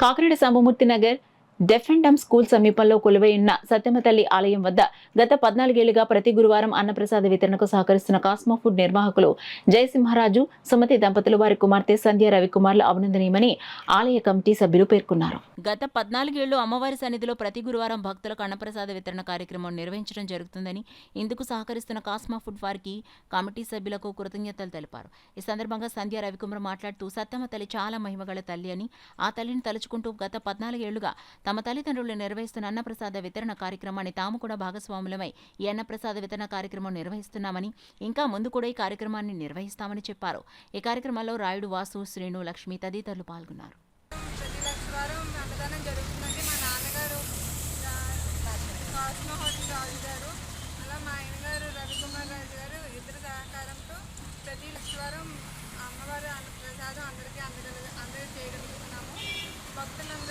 Kakinada Sambamurthy Nagar డెఫెండమ్ school సమీపంలో కొలువై ఉన్న సత్యమ్మ తల్లి ఆలయం వద్ద గత 14 ఏళ్లుగా ప్రతి గురువారం అన్నప్రసాద వితరణకు సహకరిస్తున్న కాస్మో ఫుడ్ నిర్వాహకులు జయసింహరాజు, సుమతి దంపతులు వారి కుమార్తె సంధ్య రవికుమార్లు అభినందనీయమని ఆలయ కమిటీ సభ్యులు పేర్కొన్నారు. గత 14 ఏళ్లు అమ్మవారి సన్నిధిలో ప్రతి గురువారం భక్తులకు అన్నప్రసాద వితరణ కార్యక్రమం నిర్వహించడం జరుగుతుందని, ఇందుకు సహకరిస్తున్న కాస్మో ఫుడ్ వారికి కమిటీ సభ్యులకు కృతజ్ఞతలు తెలిపారు. ఈ సందర్భంగా సంధ్య రవికుమార్ మాట్లాడుతూ సత్యమ్మ తల్లి చాలా మహిమగల తల్లి అని, ఆ తల్లిని తలుచుకుంటూ గత 14 ఏళ్లుగా తమ తల్లిదండ్రులు నిర్వహిస్తున్న అన్నప్రసాద వితరణ కార్యక్రమాన్ని తాము కూడా భాగస్వాములమై ఈ అన్నప్రసాద వితరణ కార్యక్రమం నిర్వహిస్తున్నామని, ఇంకా ముందు కూడా ఈ కార్యక్రమాన్ని నిర్వహిస్తామని చెప్పారు. ఈ కార్యక్రమంలో రాయుడు, వాసు, శ్రీను, లక్ష్మి తదితరులు పాల్గొన్నారు. అమ్మవారి ప్రసాదం అందరికీ అందజేయగలుగుతున్నాము. భక్తులందరూ